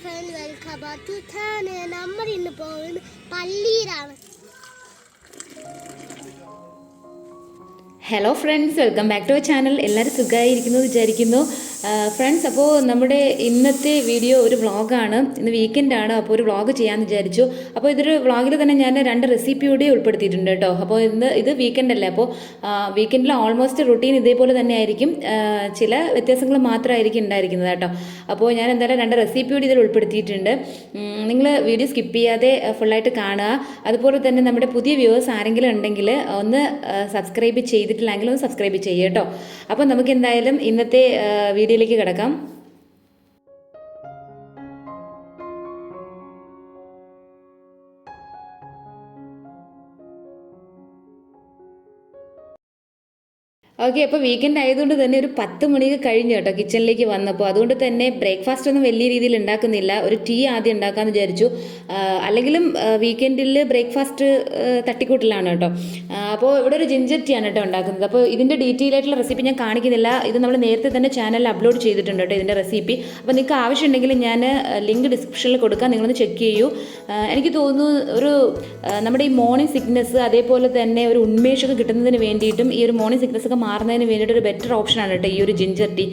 friend, welcome back to channel. നമ്മൾ ഇന്ന് പോകുന്നത് പള്ളിയിലാണ്. Hello friends, welcome back to our channel. എല്ലാവരും സുഖമായിരിക്കുന്നു വിചാരിക്കുന്നു. ഫ്രണ്ട്സ്, അപ്പോൾ നമ്മുടെ ഇന്നത്തെ വീഡിയോ ഒരു വ്ളോഗാണ്. ഇന്ന് വീക്കെൻഡാണ്, അപ്പോൾ ഒരു വ്ളോഗ് ചെയ്യാമെന്ന് വിചാരിച്ചു. അപ്പോൾ ഇതൊരു വ്ളോഗിൽ തന്നെ ഞാൻ 2 റെസിപ്പി കൂടി ഉൾപ്പെടുത്തിയിട്ടുണ്ട് കേട്ടോ. അപ്പോൾ ഇത് വീക്കെൻഡല്ലേ, അപ്പോൾ വീക്കെൻഡിൽ ഓൾമോസ്റ്റ് റുട്ടീൻ ഇതേപോലെ തന്നെ ആയിരിക്കും, ചില വ്യത്യാസങ്ങൾ മാത്രമായിരിക്കും ഉണ്ടായിരിക്കുന്നത് കേട്ടോ. അപ്പോൾ ഞാൻ എന്തായാലും 2 റെസിപ്പി കൂടി ഇതിൽ ഉൾപ്പെടുത്തിയിട്ടുണ്ട്. നിങ്ങൾ വീഡിയോ സ്കിപ്പ് ചെയ്യാതെ ഫുള്ളായിട്ട് കാണുക. അതുപോലെ തന്നെ നമ്മുടെ പുതിയ വ്യൂവേഴ്സ് ആരെങ്കിലും ഉണ്ടെങ്കിൽ ഒന്ന് സബ്സ്ക്രൈബ് ചെയ്തിട്ടില്ലെങ്കിൽ ഒന്ന് സബ്സ്ക്രൈബ് ചെയ്യുക കേട്ടോ. അപ്പോൾ നമുക്ക് എന്തായാലും ഇന്നത്തെ വീഡിയോയിലേക്ക് കിടക്കാം. ഓക്കെ, അപ്പോൾ വീക്കെൻഡ് ആയതുകൊണ്ട് തന്നെ ഒരു 10 മണിക്ക് കഴിഞ്ഞു കേട്ടോ കിച്ചണിലേക്ക് വന്നപ്പോൾ. അതുകൊണ്ട് തന്നെ ബ്രേക്ക്ഫാസ്റ്റ് ഒന്നും വലിയ രീതിയിൽ ഉണ്ടാക്കുന്നില്ല. ഒരു ടീ ആദ്യം ഉണ്ടാക്കാമെന്ന് വിചാരിച്ചു. അല്ലെങ്കിലും വീക്കെൻഡിൽ ബ്രേക്ക്ഫാസ്റ്റ് തട്ടിക്കൂട്ടിലാണ് കേട്ടോ. അപ്പോൾ ഇവിടെ ഒരു ജിഞ്ചർ ടീ ആണ് കേട്ടോ ഉണ്ടാക്കുന്നത്. അപ്പോൾ ഇതിൻ്റെ ഡീറ്റെയിൽ ആയിട്ടുള്ള റെസിപ്പി ഞാൻ കാണിക്കുന്നില്ല. ഇത് നമ്മൾ നേരത്തെ തന്നെ ചാനലിൽ അപ്ലോഡ് ചെയ്തിട്ടുണ്ട് കേട്ടോ ഇതിൻ്റെ റെസിപ്പി. അപ്പോൾ നിങ്ങൾക്ക് ആവശ്യമുണ്ടെങ്കിൽ ഞാൻ ലിങ്ക് ഡിസ്ക്രിപ്ഷനിൽ കൊടുക്കാം, നിങ്ങളൊന്ന് ചെക്ക് ചെയ്യൂ. എനിക്ക് തോന്നുന്നു ഒരു നമ്മുടെ ഈ മോർണിംഗ് സിക്നെസ്, അതേപോലെ തന്നെ ഒരു ഉന്മേഷമൊക്കെ കിട്ടുന്നതിന് വേണ്ടിയിട്ടും ഈ ഒരു മോർണിംഗ് സിക്നെസ് ഒക്കെ മാറുന്നതിന് വേണ്ടിയിട്ട് ഒരു ബെറ്റർ ഓപ്ഷനാണ് കേട്ടോ ഈ ഒരു ജിഞ്ചർ ടീ.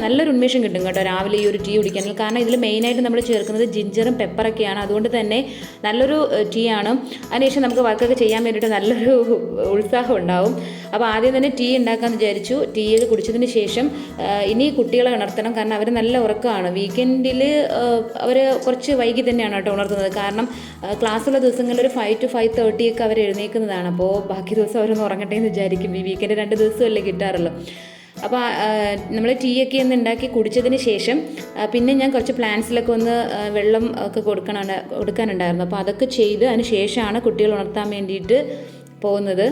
നല്ലൊരു ഉന്മേഷം കിട്ടും കേട്ടോ രാവിലെ ഈ ഒരു ടീ കുടിക്കാൻ. കാരണം ഇതിൽ മെയിനായിട്ട് നമ്മൾ ചേർക്കുന്നത് ജിഞ്ചറും പെപ്പറൊക്കെയാണ്. അതുകൊണ്ട് തന്നെ നല്ലൊരു ടീ ആണ്. അതിനുശേഷം നമുക്ക് വർക്കൊക്കെ ചെയ്യാൻ വേണ്ടിയിട്ട് നല്ലൊരു ഉത്സാഹം ഉണ്ടാവും. അപ്പോൾ ആദ്യം തന്നെ ടീ ഉണ്ടാക്കാമെന്ന് വിചാരിച്ചു. ടീ കുടിച്ചതിന് ശേഷം ഇനി കുട്ടികളെ ഉണർത്തണം. കാരണം അവർ നല്ല ഉറക്കമാണ്. വീക്കെൻഡിൽ അവർ കുറച്ച് വൈകി തന്നെയാണ് കേട്ടോ ഉണർത്തുന്നത്. കാരണം ക്ലാസ്സുള്ള ദിവസങ്ങളിൽ ഒരു 5 to 5:30 ഒക്കെ അവർ എഴുന്നേൽക്കുന്നതാണ്. അപ്പോൾ ബാക്കി ദിവസം അവരൊന്ന് ഉറങ്ങട്ടെ എന്ന് വിചാരിക്കും. ഈ വീക്കെൻഡ് 2 ദിവസമല്ലേ കിട്ടാറുള്ളൂ. അപ്പോൾ നമ്മൾ ടീ ഒക്കെ ഒന്ന് ഉണ്ടാക്കി കുടിച്ചതിന് ശേഷം പിന്നെ ഞാൻ കുറച്ച് പ്ലാന്റ്സിലൊക്കെ ഒന്ന് വെള്ളം ഒക്കെ കൊടുക്കാനുണ്ടായിരുന്നു. അപ്പോൾ അതൊക്കെ ചെയ്ത് അതിന് ശേഷമാണ് കുട്ടികൾ ഉണർത്താൻ വേണ്ടിയിട്ട് പോകുന്നത്.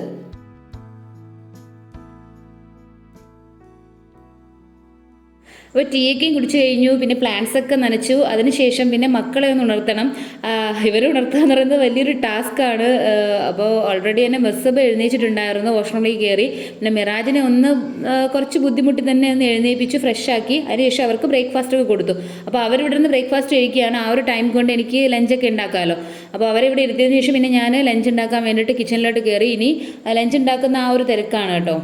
അപ്പോൾ ടീയൊക്കെയും കുടിച്ച് കഴിഞ്ഞു. പിന്നെ പ്ലാന്റ്സൊക്കെ നനച്ചു. അതിനുശേഷം പിന്നെ മക്കളെ ഒന്ന് ഉണർത്തണം. ഇവരെ ഉണർത്തുക എന്ന് പറയുന്നത് വലിയൊരു ടാസ്ക്കാണ്. അപ്പോൾ ഓൾറെഡി തന്നെ മെസ്സബ് എഴുന്നേച്ചിട്ടുണ്ടായിരുന്നു, വാഷ്റൂമിലേക്ക് കയറി. പിന്നെ മിറാജിനെ ഒന്ന് കുറച്ച് ബുദ്ധിമുട്ടി തന്നെ ഒന്ന് എഴുന്നേൽപ്പിച്ച് ഫ്രഷാക്കി. അതിനുശേഷം അവർക്ക് ബ്രേക്ക്ഫാസ്റ്റ് ഒക്കെ കൊടുത്തു. അപ്പോൾ അവരിവിടെ നിന്ന് ബ്രേക്ക്ഫാസ്റ്റ് കഴിക്കുകയാണ്. ആ ഒരു ടൈം കൊണ്ട് എനിക്ക് ലഞ്ചൊക്കെ ഉണ്ടാക്കാമല്ലോ. അപ്പോൾ അവരിവിടെ ഇരുത്തിയതിനു ശേഷം പിന്നെ ഞാൻ ലഞ്ച് ഉണ്ടാക്കാൻ വേണ്ടിയിട്ട് കിച്ചണിലോട്ട് കയറി. ഇനി ലഞ്ച് ഉണ്ടാക്കുന്ന ആ ഒരു തിരക്കാണ് കേട്ടോ.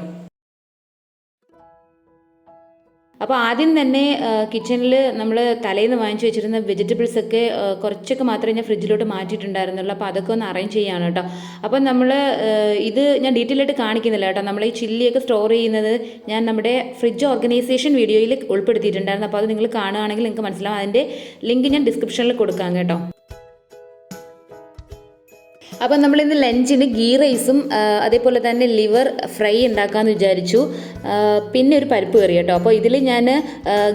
അപ്പോൾ ആദ്യം തന്നെ കിച്ചണിൽ നമ്മൾ തലേന്ന് വാങ്ങിച്ചു വെച്ചിരുന്ന വെജിറ്റബിൾസൊക്കെ കുറച്ചൊക്കെ മാത്രമേ ഞാൻ ഫ്രിഡ്ജിലോട്ട് മാറ്റിയിട്ടുണ്ടായിരുന്നുള്ളൂ. അപ്പോൾ അതൊക്കെ ഒന്ന് അറേഞ്ച് ചെയ്യാണ് കേട്ടോ. അപ്പോൾ നമ്മൾ ഇത് ഞാൻ ഡീറ്റെയിൽ ആയിട്ട് കാണിക്കുന്നില്ല കേട്ടോ. നമ്മൾ ഈ ചില്ലിയൊക്കെ സ്റ്റോർ ചെയ്യുന്നത് ഞാൻ നമ്മുടെ ഫ്രിഡ്ജ് ഓർഗനൈസേഷൻ വീഡിയോയിൽ ഉൾപ്പെടുത്തിയിട്ടുണ്ടായിരുന്നു. അപ്പോൾ അത് നിങ്ങൾ കാണുകയാണെങ്കിൽ നിങ്ങൾക്ക് മനസ്സിലാവും. അതിൻ്റെ ലിങ്ക് ഞാൻ ഡിസ്ക്രിപ്ഷനിൽ കൊടുക്കാം കേട്ടോ. അപ്പം നമ്മളിന്ന് ലഞ്ചിന് ഗീ റൈസും അതേപോലെ തന്നെ ലിവർ ഫ്രൈ ഉണ്ടാക്കാമെന്ന് വിചാരിച്ചു. പിന്നെ ഒരു പരിപ്പ് കറി കേട്ടോ. അപ്പോൾ ഇതിൽ ഞാൻ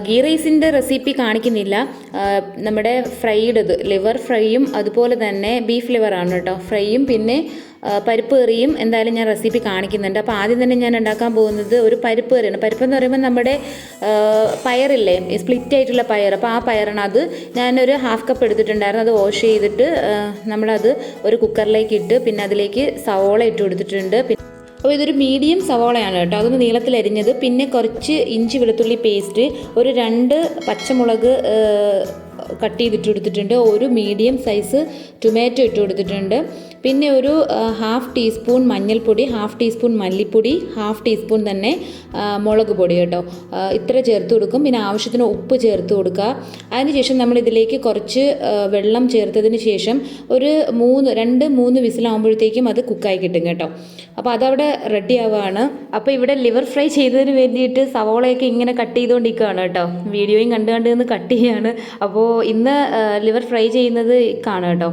ഗീ റൈസിൻ്റെ റെസിപ്പി കാണിക്കുന്നില്ല. നമ്മുടെ ഫ്രൈഡത് ലിവർ ഫ്രൈയും അതുപോലെ തന്നെ ബീഫ് ലിവറാണ് കേട്ടോ ഫ്രൈയും. പിന്നെ പരിപ്പ് കറിയും എന്തായാലും ഞാൻ റെസിപ്പി കാണിക്കുന്നുണ്ട്. അപ്പോൾ ആദ്യം തന്നെ ഞാൻ ഉണ്ടാക്കാൻ പോകുന്നത് ഒരു പരിപ്പ് കറിയാണ്. പരിപ്പെന്ന് പറയുമ്പോൾ നമ്മുടെ പയറില്ലേ, സ്പ്ലിറ്റ് ആയിട്ടുള്ള പയർ. അപ്പോൾ ആ പയറാണ്. അത് ഞാനൊരു 1/2 കപ്പ് എടുത്തിട്ടുണ്ടായിരുന്നു. അത് വാഷ് ചെയ്തിട്ട് നമ്മളത് ഒരു കുക്കറിലേക്ക് ഇട്ട് പിന്നെ അതിലേക്ക് സവോള ഇട്ട് കൊടുത്തിട്ടുണ്ട്. അപ്പോൾ ഇതൊരു മീഡിയം സവോളയാണ് കേട്ടോ. അതൊന്ന് നീളത്തിലരിഞ്ഞത്. പിന്നെ കുറച്ച് ഇഞ്ചി വെളുത്തുള്ളി പേസ്റ്റ്, ഒരു 2 പച്ചമുളക് കട്ട് ചെയ്തിട്ട് കൊടുത്തിട്ടുണ്ട്. ഒരു മീഡിയം സൈസ് ടൊമാറ്റോ ഇട്ട് കൊടുത്തിട്ടുണ്ട്. പിന്നെ ഒരു 1/2 ടീസ്പൂൺ മഞ്ഞൾപ്പൊടി, 1/2 ടീസ്പൂൺ മല്ലിപ്പൊടി, 1/2 ടീസ്പൂൺ തന്നെ മുളക് പൊടി കേട്ടോ. ഇത്ര ചേർത്ത് കൊടുക്കും. പിന്നെ ആവശ്യത്തിന് ഉപ്പ് ചേർത്ത് കൊടുക്കുക. അതിനുശേഷം നമ്മൾ ഇതിലേക്ക് കുറച്ച് വെള്ളം ചേർത്തതിന് ശേഷം ഒരു 2-3 വിസിലാകുമ്പോഴത്തേക്കും അത് കുക്കായി കിട്ടും കേട്ടോ. അപ്പോൾ അതവിടെ റെഡി ആവുകയാണ്. അപ്പോൾ ഇവിടെ ലിവർ ഫ്രൈ ചെയ്തതിന് വേണ്ടിയിട്ട് സവോളയൊക്കെ ഇങ്ങനെ കട്ട് ചെയ്തുകൊണ്ടിരിക്കുകയാണ് കേട്ടോ. വീഡിയോയും കണ്ട് നിന്ന് കട്ട് ചെയ്യുകയാണ്. അപ്പോൾ ഇന്ന് ലിവർ ഫ്രൈ ചെയ്യുന്നത് കാണാം കേട്ടോ.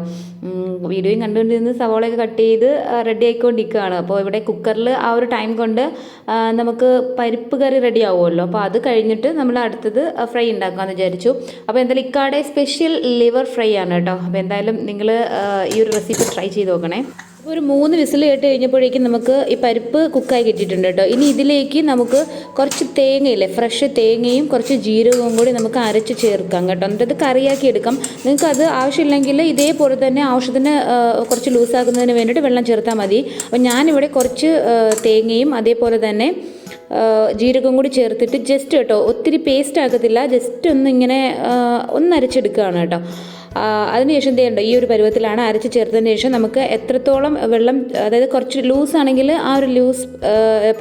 വീഡിയോയും കണ്ടുകൊണ്ടിരുന്ന് സവോളയൊക്കെ കട്ട് ചെയ്ത് റെഡി ആയിക്കൊണ്ടിരിക്കുകയാണ്. അപ്പോൾ ഇവിടെ കുക്കറിൽ ആ ഒരു ടൈം കൊണ്ട് നമുക്ക് പരിപ്പ് കറി റെഡി ആവുമല്ലോ. അപ്പോൾ അത് കഴിഞ്ഞിട്ട് നമ്മൾ അടുത്തത് ഫ്രൈ ഉണ്ടാക്കാമെന്ന് വിചാരിച്ചു. അപ്പോൾ എന്തായാലും ഇക്കാടെ സ്പെഷ്യൽ ലിവർ ഫ്രൈ ആണ് കേട്ടോ. അപ്പോൾ എന്തായാലും നിങ്ങൾ ഈ ഒരു റെസിപ്പി ട്രൈ ചെയ്ത് നോക്കണേ. അപ്പോൾ ഒരു 3 വിസിൽ കേട്ട് കഴിഞ്ഞപ്പോഴേക്കും നമുക്ക് ഈ പരിപ്പ് കുക്കായി കിട്ടിയിട്ടുണ്ട് കേട്ടോ. ഇനി ഇതിലേക്ക് നമുക്ക് കുറച്ച് തേങ്ങയില്ലേ, ഫ്രഷ് തേങ്ങയും കുറച്ച് ജീരകവും കൂടി നമുക്ക് അരച്ച് ചേർക്കാം കേട്ടോ. എന്നിട്ട് അത് കറിയാക്കി എടുക്കാം. നിങ്ങൾക്ക് അത് ആവശ്യമില്ലെങ്കിൽ ഇതേപോലെ തന്നെ ആവശ്യത്തിന് കുറച്ച് ലൂസാക്കുന്നതിന് വേണ്ടിയിട്ട് വെള്ളം ചേർത്താൽ മതി. അപ്പോൾ ഞാനിവിടെ കുറച്ച് തേങ്ങയും അതേപോലെ തന്നെ ജീരകം കൂടി ചേർത്തിട്ട് ജസ്റ്റ് കേട്ടോ, ഒത്തിരി പേസ്റ്റ് ആക്കത്തില്ല, ജസ്റ്റ് ഒന്ന് ഇങ്ങനെ ഒന്ന് അരച്ചെടുക്കുകയാണ് കേട്ടോ. അതിനുശേഷം എന്ത് ചെയ്യണ്ടോ, ഈ ഒരു പരുവത്തിലാണ് അരച്ച് ചേർത്തതിന് ശേഷം നമുക്ക് എത്രത്തോളം വെള്ളം, അതായത് കുറച്ച് ലൂസ് ആണെങ്കിൽ ആ ഒരു ലൂസ്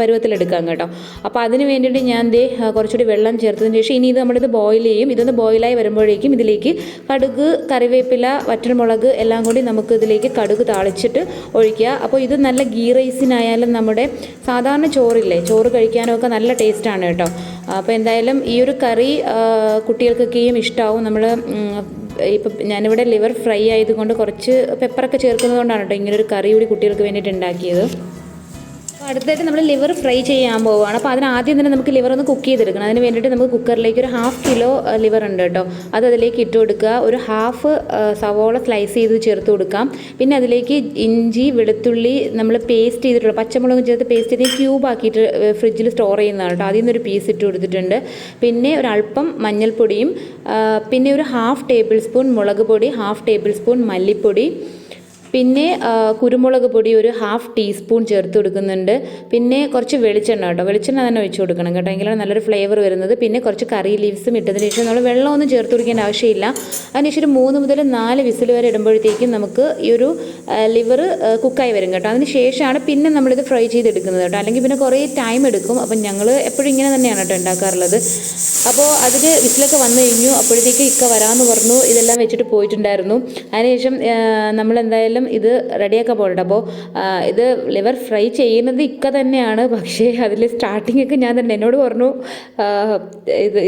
പരുവത്തിലെടുക്കാം കേട്ടോ. അപ്പോൾ അതിന് വേണ്ടിയിട്ട് ഞാൻ കുറച്ചുകൂടി വെള്ളം ചേർത്തതിന് ശേഷം ഇനി ഇത് നമ്മളിത് ബോയിൽ ചെയ്യും. ഇതൊന്ന് ബോയിലായി വരുമ്പോഴേക്കും ഇതിലേക്ക് കടുക്, കറിവേപ്പില, വറ്റൽമുളക് എല്ലാം കൂടി നമുക്ക് ഇതിലേക്ക് കടുക് താളിച്ചിട്ട് ഒഴിക്കുക. അപ്പോൾ ഇത് നല്ല ഗീ റൈസിനായാലും നമ്മുടെ സാധാരണ ചോറില്ലേ, ചോറ് കഴിക്കാനൊക്കെ നല്ല ടേസ്റ്റാണ് കേട്ടോ. അപ്പോൾ എന്തായാലും ഈ ഒരു കറി കുട്ടികൾക്കൊക്കെയും ഇഷ്ടമാവും. നമ്മൾ ഇപ്പം ഞാനിവിടെ ലിവർ ഫ്രൈ ആയതുകൊണ്ട് കുറച്ച് പെപ്പറൊക്കെ ചേർക്കുന്നത് കൊണ്ടാണ് കേട്ടോ ഇങ്ങനൊരു കറി കൂടി കുട്ടികൾക്ക് വേണ്ടിയിട്ട് ഉണ്ടാക്കിയത്. അപ്പോൾ അടുത്തായിട്ട് നമ്മൾ ലിവർ ഫ്രൈ ചെയ്യാൻ പോവുകയാണ്. അപ്പോൾ അതിന് ആദ്യം തന്നെ നമുക്ക് ലിവർ ഒന്ന് കുക്ക് ചെയ്തെടുക്കണം. അതിന് വേണ്ടിയിട്ട് നമുക്ക് കുക്കറിലേക്ക് ഒരു 1/2 കിലോ ലിവർ ഉണ്ട് കേട്ടോ, അത് അതിലേക്ക് ഇട്ട് കൊടുക്കുക. ഒരു 1/2 സവോള സ്ലൈസ് ചെയ്ത് ചേർത്ത് കൊടുക്കാം. പിന്നെ അതിലേക്ക് ഇഞ്ചി, വെളുത്തുള്ളി നമ്മൾ പേസ്റ്റ് ചെയ്തിട്ടുള്ള പച്ചമുളകും ചേർത്ത് പേസ്റ്റ് ചെയ്ത് ക്യൂബ് ആക്കിയിട്ട് ഫ്രിഡ്ജിൽ സ്റ്റോർ ചെയ്യുന്നതാണ് കേട്ടോ. അതിൽ നിന്നൊരു പീസ് ഇട്ട് കൊടുത്തിട്ടുണ്ട്. പിന്നെ ഒരല്പം മഞ്ഞൾപ്പൊടിയും, പിന്നെ ഒരു 1/2 ടേബിൾ സ്പൂൺ മുളക് പൊടി, 1/2 ടേബിൾ സ്പൂൺ മല്ലിപ്പൊടി, പിന്നെ കുരുമുളക് പൊടി ഒരു 1/2 ടീസ്പൂൺ ചേർത്ത് കൊടുക്കുന്നുണ്ട്. പിന്നെ കുറച്ച് വെളിച്ചെണ്ണ കേട്ടോ, വെളിച്ചെണ്ണ തന്നെ ഒഴിച്ച് കൊടുക്കണം കേട്ടോ, എങ്കിലാണ് നല്ലൊരു ഫ്ലേവർ വരുന്നത്. പിന്നെ കുറച്ച് കറി ലീവ്സും ഇട്ടതിന് ശേഷം നമ്മൾ വെള്ളമൊന്നും ചേർത്ത് കൊടുക്കേണ്ട ആവശ്യമില്ല. അതിനുശേഷം ഒരു 3 മുതൽ 4 വിസിൽ വരെ ഇടുമ്പോഴത്തേക്കും നമുക്ക് ഈ ഒരു ലിവർ കുക്കായി വരും കേട്ടോ. അതിന് ശേഷമാണ് പിന്നെ നമ്മളിത് ഫ്രൈ ചെയ്തെടുക്കുന്നത് കേട്ടോ, അല്ലെങ്കിൽ പിന്നെ കുറേ ടൈം എടുക്കും. അപ്പം ഞങ്ങൾ എപ്പോഴും ഇങ്ങനെ തന്നെയാണ് കേട്ടോ ഉണ്ടാക്കാറുള്ളത്. അപ്പോൾ അതിന് വിസിലൊക്കെ വന്നു കഴിഞ്ഞു. അപ്പോഴത്തേക്ക് ഇക്ക വരാമെന്ന് പറഞ്ഞു, ഇതെല്ലാം വെച്ചിട്ട് പോയിട്ടുണ്ടായിരുന്നു. അതിനുശേഷം നമ്മളെന്തായാലും ഇത് റെഡിയാക്കാൻ പോകട്ടെ. അപ്പോൾ ഇത് ലിവർ ഫ്രൈ ചെയ്യുന്നത് ഇക്ക തന്നെയാണ്, പക്ഷേ അതിൽ സ്റ്റാർട്ടിംഗ് ഒക്കെ ഞാൻ തന്നെ, എന്നോട് പറഞ്ഞു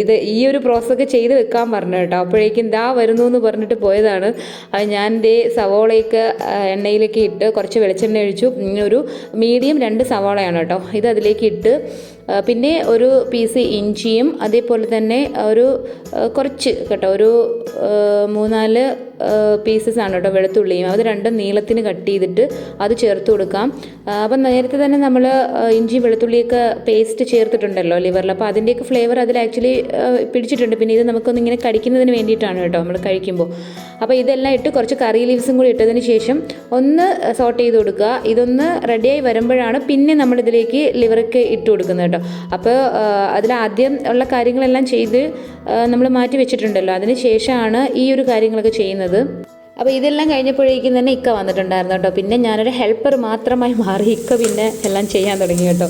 ഇത് ഈ ഒരു പ്രോസസ്സൊക്കെ ചെയ്ത് വെക്കാൻ പറഞ്ഞു കേട്ടോ. അപ്പോഴേക്കും ഇതാ വരുന്നു എന്ന് പറഞ്ഞിട്ട് പോയതാണ്. അത് ഞാൻ സവോളയൊക്കെ എണ്ണയിലേക്ക് ഇട്ട് കുറച്ച് വെളിച്ചെണ്ണ ഒഴിച്ചു. ഒരു മീഡിയം 2 സവോളയാണ് കേട്ടോ, ഇത് അതിലേക്ക് ഇട്ട് പിന്നെ ഒരു പീസ് ഇഞ്ചിയും അതേപോലെ തന്നെ ഒരു കുറച്ച് കേട്ടോ, ഒരു 3-4 പീസസ് ആണ് കേട്ടോ വെളുത്തുള്ളിയും, അത് രണ്ടും നീളത്തിന് കട്ട് ചെയ്തിട്ട് അത് ചേർത്ത് കൊടുക്കാം. അപ്പം നേരത്തെ തന്നെ നമ്മൾ ഇഞ്ചി വെളുത്തുള്ളിയൊക്കെ പേസ്റ്റ് ചേർത്തിട്ടുണ്ടല്ലോ ലിവറിൽ, അപ്പോൾ അതിൻ്റെയൊക്കെ ഫ്ലേവർ അതിൽ ആക്ച്വലി പിടിച്ചിട്ടുണ്ട്. പിന്നെ ഇത് നമുക്കൊന്നിങ്ങനെ കടിക്കുന്നതിന് വേണ്ടിയിട്ടാണ് കേട്ടോ നമ്മൾ കഴിക്കുമ്പോൾ. അപ്പോൾ ഇതെല്ലാം ഇട്ട് കുറച്ച് കറി ലീവ്സും കൂടി ഇട്ടതിന് ശേഷം ഒന്ന് സോട്ട് ചെയ്ത് കൊടുക്കുക. ഇതൊന്ന് റെഡിയായി വരുമ്പോഴാണ് പിന്നെ നമ്മളിതിലേക്ക് ലിവറൊക്കെ ഇട്ട് കൊടുക്കുന്നത് കേട്ടോ. അപ്പോൾ അതിലാദ്യം ഉള്ള കാര്യങ്ങളെല്ലാം ചെയ്ത് നമ്മൾ മാറ്റി വെച്ചിട്ടുണ്ടല്ലോ, അതിന് ശേഷമാണ് ഈ ഒരു കാര്യങ്ങളൊക്കെ ചെയ്യുന്നത്. അപ്പോൾ ഇതെല്ലാം കഴിഞ്ഞപ്പോഴേക്കും തന്നെ ഇക്ക വന്നിട്ടുണ്ടായിരുന്നു കേട്ടോ. പിന്നെ ഞാനൊരു ഹെൽപ്പർ മാത്രമായി മാറി, ഇക്ക പിന്നെ എല്ലാം ചെയ്യാൻ തുടങ്ങി കേട്ടോ.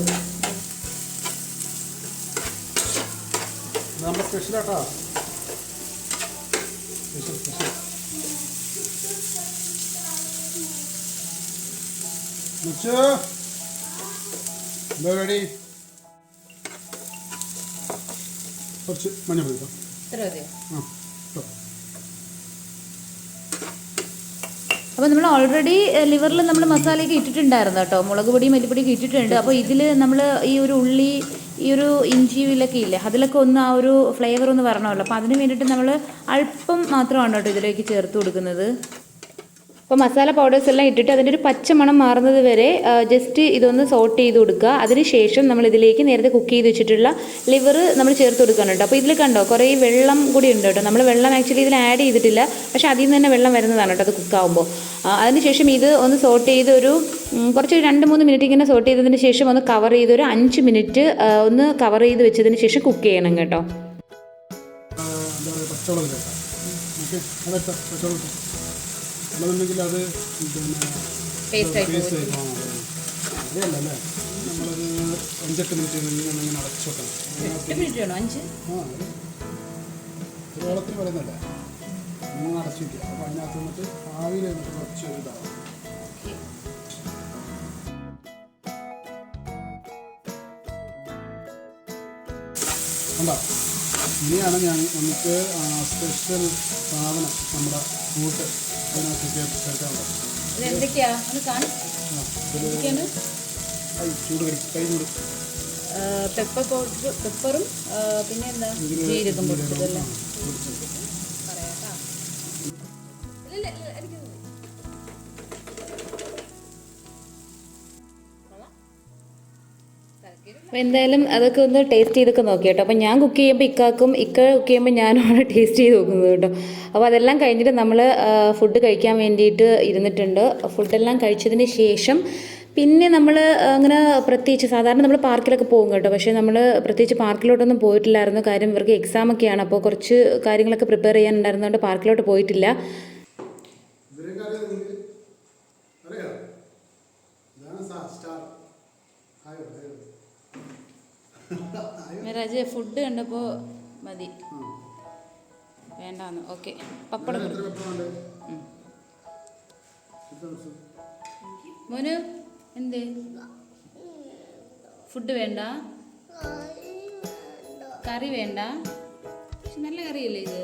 കുറച്ച് മഞ്ഞപ്പൊടി അപ്പോൾ നമ്മൾ ഓൾറെഡി ലിവറിൽ നമ്മൾ മസാലയൊക്കെ ഇട്ടിട്ടുണ്ടായിരുന്നു കേട്ടോ, മുളക് പൊടിയും മല്ലിപ്പൊടിയൊക്കെ ഇട്ടിട്ടുണ്ട്. അപ്പോൾ ഇതിൽ നമ്മൾ ഈ ഒരു ഉള്ളി, ഈ ഒരു ഇഞ്ചിയിലൊക്കെ ഇല്ലേ, അതിലൊക്കെ ഒന്ന് ആ ഒരു ഫ്ലേവർ ഒന്ന് വരണമല്ലോ. അപ്പോൾ അതിന് വേണ്ടിയിട്ട് നമ്മൾ അല്പം മാത്രമാണ് കേട്ടോ ഇതിലേക്ക് ചേർത്ത് കൊടുക്കുന്നത്. അപ്പോൾ മസാല പൗഡേഴ്സ് എല്ലാം ഇട്ടിട്ട് അതിൻ്റെ ഒരു പച്ചമണം മാറുന്നത് വരെ ജസ്റ്റ് ഇതൊന്ന് സോട്ട് ചെയ്ത് കൊടുക്കുക. അതിനുശേഷം നമ്മൾ ഇതിലേക്ക് നേരത്തെ കുക്ക് ചെയ്ത് വെച്ചിട്ടുള്ള ലിവർ നമ്മൾ ചേർത്ത് കൊടുക്കണം കേട്ടോ. അപ്പോൾ ഇതിൽ കണ്ടോ കുറേ വെള്ളം കൂടി ഉണ്ട് കേട്ടോ, നമ്മൾ വെള്ളം ആക്ച്വലി ഇതിൽ ആഡ് ചെയ്തിട്ടില്ല, പക്ഷേ അതിൽ നിന്ന് തന്നെ വെള്ളം വരുന്നതാണ് കേട്ടോ അത് കുക്കാവുമ്പോൾ. അതിനുശേഷം ഇത് ഒന്ന് സോട്ട് ചെയ്ത് ഒരു കുറച്ച് 2-3 മിനിറ്റ് ഇങ്ങനെ സോട്ട് ചെയ്തതിന് ശേഷം ഒന്ന് കവർ ചെയ്ത് ഒരു 5 മിനിറ്റ് ഒന്ന് കവർ ചെയ്ത് വെച്ചതിന് ശേഷം കുക്ക് ചെയ്യണം കേട്ടോ. അല്ലെന്നുണ്ടെങ്കിൽ അത് പിന്നെ അതല്ലല്ലേ, നമ്മളത് 5-8 മിനിറ്റ് ഇങ്ങനെ അടച്ചു വെക്കണം. ഒരു ഓളത്തിന് പറയുന്നല്ലേ, ഇങ്ങനെ അടച്ചു വയ്ക്കുക. അപ്പോൾ അതിനകത്ത് നിന്നിട്ട് ആവിയിൽ നിന്നിട്ട് കുറച്ച് ഇതാവും. കണ്ടോ, ഇനിയാണ് നമുക്ക് സ്പെഷ്യൽ സാധനം നമ്മുടെ കൂട്ട് അതിനകത്ത് ചേർക്കാനുള്ളത്. ചൂട് കൈ ചൂട് പെപ്പർ പൗഡർ, പെപ്പറും പിന്നെ എന്താ ജീരകം പൊടിച്ചതല്ലേ. അപ്പോൾ എന്തായാലും അതൊക്കെ ഒന്ന് ടേസ്റ്റ് ചെയ്തൊക്കെ നോക്കി കേട്ടോ. അപ്പോൾ ഞാൻ കുക്ക് ചെയ്യുമ്പോൾ ഇക്ക കുക്ക് ചെയ്യുമ്പോൾ ഞാനാണ് ടേസ്റ്റ് ചെയ്ത് നോക്കുന്നത് കേട്ടോ. അപ്പോൾ അതെല്ലാം കഴിഞ്ഞിട്ട് നമ്മൾ ഫുഡ് കഴിക്കാൻ വേണ്ടിയിട്ട് ഇരുന്നിട്ടുണ്ട്. ഫുഡെല്ലാം കഴിച്ചതിന് ശേഷം പിന്നെ നമ്മൾ അങ്ങനെ പ്രത്യേകിച്ച് സാധാരണ നമ്മൾ പാർക്കിലൊക്കെ പോകും കേട്ടോ, പക്ഷേ നമ്മൾ പ്രത്യേകിച്ച് പാർക്കിലോട്ടൊന്നും പോയിട്ടില്ലായിരുന്നു. കാര്യം ഇവർക്ക് എക്സാമൊക്കെയാണ്, അപ്പോൾ കുറച്ച് കാര്യങ്ങളൊക്കെ പ്രിപ്പയർ ചെയ്യാനുണ്ടായിരുന്നതുകൊണ്ട് പാർക്കിലോട്ട് പോയിട്ടില്ല. മിറാജ് ഫുഡ് കണ്ടപ്പോൾ മതി വേണ്ടാന്ന്. ഓക്കെ, പപ്പടം മോന് എന്തേ ഫുഡ് വേണ്ട, കറി വേണ്ട? പക്ഷെ നല്ല കറിയല്ലേ ഇത്?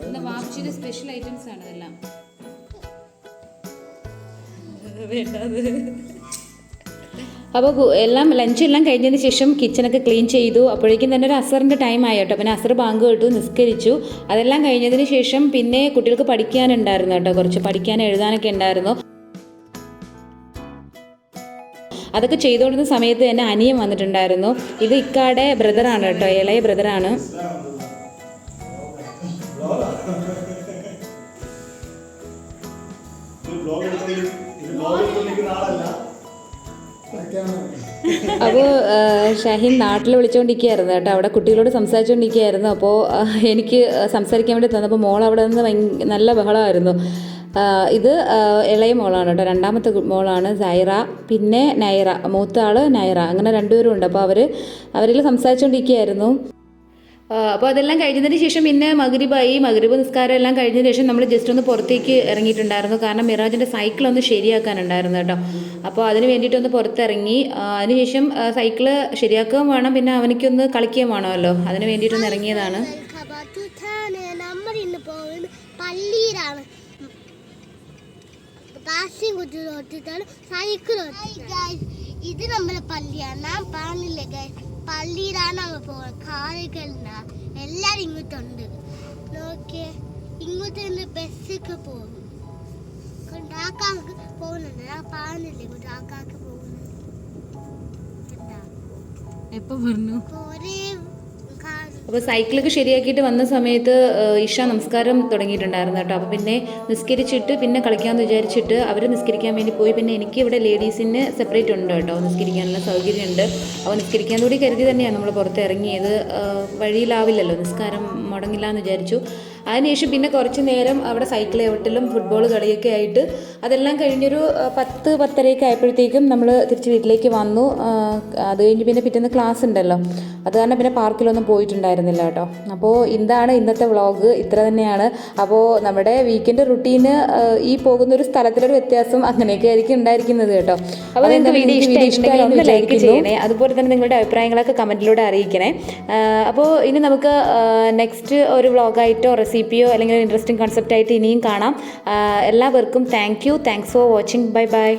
എന്താ വാപ്പിച്ചിയുടെ സ്പെഷ്യൽ ഐറ്റംസ് ആണ് ഇതെല്ലാം. വേണ്ടത്. അപ്പോൾ എല്ലാം ലഞ്ചെല്ലാം കഴിഞ്ഞതിന് ശേഷം കിച്ചണൊക്കെ ക്ലീൻ ചെയ്തു. അപ്പോഴേക്കും തന്നെ ഒരു അസറിൻ്റെ ടൈം ആയി കേട്ടോ. പിന്നെ അസർ ബാങ്ക് കേട്ടു, നിസ്കരിച്ചു. അതെല്ലാം കഴിഞ്ഞതിന് ശേഷം പിന്നെ കുട്ടികൾക്ക് പഠിക്കാനുണ്ടായിരുന്നു കേട്ടോ, കുറച്ച് പഠിക്കാൻ എഴുതാനൊക്കെ ഉണ്ടായിരുന്നു. അതൊക്കെ ചെയ്തുകൊണ്ടിരുന്ന സമയത്ത് തന്നെ അനിയൻ വന്നിട്ടുണ്ടായിരുന്നു. ഇത് ഇക്കാടെ ബ്രദറാണ് കേട്ടോ, ഇളയ ബ്രദറാണ്. അപ്പോൾ ഷാഹിൻ നാട്ടിൽ വിളിച്ചുകൊണ്ടിരിക്കുകയായിരുന്നു കേട്ടോ, അവിടെ കുട്ടികളോട് സംസാരിച്ചുകൊണ്ടിരിക്കുകയായിരുന്നു. അപ്പോൾ എനിക്ക് സംസാരിക്കാൻ വേണ്ടി തന്നപ്പോൾ മോൾ അവിടെ നിന്ന് നല്ല ബഹളമായിരുന്നു. ഇത് ഇളയ മോളാണ് കേട്ടോ, രണ്ടാമത്തെ മോളാണ് സൈറ, പിന്നെ നൈറ, മൂത്ത ആൾ നൈറ. അങ്ങനെ രണ്ടുപേരും ഉണ്ട്. അപ്പോൾ അവരിൽ സംസാരിച്ചുകൊണ്ടിരിക്കുകയായിരുന്നു. അപ്പോൾ അതെല്ലാം കഴിഞ്ഞതിന് ശേഷം പിന്നെ മഗ്രിബ് നിസ്കാരം എല്ലാം കഴിഞ്ഞതിന് ശേഷം നമ്മൾ ജസ്റ്റ് ഒന്ന് പുറത്തേക്ക് ഇറങ്ങിയിട്ടുണ്ടായിരുന്നു. കാരണം മിറാജിൻ്റെ സൈക്കിളൊന്ന് ശരിയാക്കാനുണ്ടായിരുന്നു കേട്ടോ. അപ്പോൾ അതിന് വേണ്ടിയിട്ടൊന്ന് പുറത്തിറങ്ങി. അതിനുശേഷം സൈക്കിള് ശരിയാക്കുകയും വേണം, പിന്നെ അവനിക്കൊന്ന് കളിക്കുകയും വേണമല്ലോ, അതിന് വേണ്ടിയിട്ടൊന്ന് ഇറങ്ങിയതാണ്. നമ്മൾ ഇന്ന് പോകുന്നത് പള്ളിയിലാണ്. ഇത് നമ്മളെ പള്ളിയാണ്. ഞാൻ പറഞ്ഞില്ലേ ഗൈസ്, പള്ളിയിലാണ് നമ്മൾ പോകുന്നത്. കാറുകളില്ല, എല്ലാരും ഇങ്ങോട്ടുണ്ട്. നോക്കിയേ, ഇങ്ങോട്ട് നിന്ന് ബസ്സൊക്കെ പോകും. ആക്കാക്ക് പോകുന്നുണ്ട്. ഞാൻ പറഞ്ഞില്ലേ ഇങ്ങോട്ട് ആക്കാക്ക് പോകുന്നത്. എപ്പോ പറഞ്ഞു? ഒരേ അപ്പോൾ സൈക്കിളൊക്കെ ശരിയാക്കിയിട്ട് വന്ന സമയത്ത് ഇഷ നമസ്കാരം തുടങ്ങിയിട്ടുണ്ടായിരുന്നു കേട്ടോ. അപ്പോൾ പിന്നെ നിസ്കരിച്ചിട്ട് പിന്നെ കളിക്കാമെന്ന് വിചാരിച്ചിട്ട് അവർ നിസ്കരിക്കാൻ വേണ്ടി പോയി. പിന്നെ എനിക്ക് ഇവിടെ ലേഡീസിന് സെപ്പറേറ്റ് ഉണ്ട് കേട്ടോ, നിസ്കരിക്കാനുള്ള സൗകര്യമുണ്ട്. അപ്പോൾ നിസ്കരിക്കാൻ കൂടി കരുതി തന്നെയാണ് നമ്മൾ പുറത്ത് ഇറങ്ങിയത്. വഴിയിലാവില്ലല്ലോ, നിസ്കാരം മുടങ്ങില്ല എന്ന് വിചാരിച്ചു. അതിനുശേഷം പിന്നെ കുറച്ച് നേരം അവിടെ സൈക്കിൾ ചവിട്ടലും ഫുട്ബോൾ കളിയൊക്കെ ആയിട്ട് അതെല്ലാം കഴിഞ്ഞൊരു 10-10:30 ആയപ്പോഴത്തേക്കും നമ്മൾ തിരിച്ച് വീട്ടിലേക്ക് വന്നു. അത് കഴിഞ്ഞ് പിന്നെ പിറ്റേന്ന് ക്ലാസ് ഉണ്ടല്ലോ, അത് കാരണം പിന്നെ പാർക്കിലൊന്നും പോയിട്ടുണ്ടായിരുന്നില്ല കേട്ടോ. അപ്പോൾ ഇതാണ് ഇന്നത്തെ വ്ളോഗ്, ഇത്ര തന്നെയാണ്. അപ്പോൾ നമ്മുടെ വീക്കെൻഡ് റുട്ടീന് ഈ പോകുന്നൊരു സ്ഥലത്തിലൊരു വ്യത്യാസം അങ്ങനെയൊക്കെ ആയിരിക്കും ഉണ്ടായിരിക്കുന്നത് കേട്ടോ. അപ്പോൾ നിങ്ങൾക്ക് വീഡിയോ ഇഷ്ടമായിട്ടുണ്ടെങ്കിൽ ലൈക്ക് ചെയ്യണേ, അതുപോലെ തന്നെ നിങ്ങളുടെ അഭിപ്രായങ്ങളൊക്കെ കമൻറ്റിലൂടെ അറിയിക്കണേ. അപ്പോൾ ഇനി നമുക്ക് നെക്സ്റ്റ് ഒരു വ്ളോഗായിട്ടോ റെസിപ്പിയോ അല്ലെങ്കിൽ ഇൻട്രസ്റ്റിംഗ് കൺസെപ്റ്റായിട്ട് ഇനിയും കാണാം. എല്ലാവർക്കും thanks for watching. Bye bye.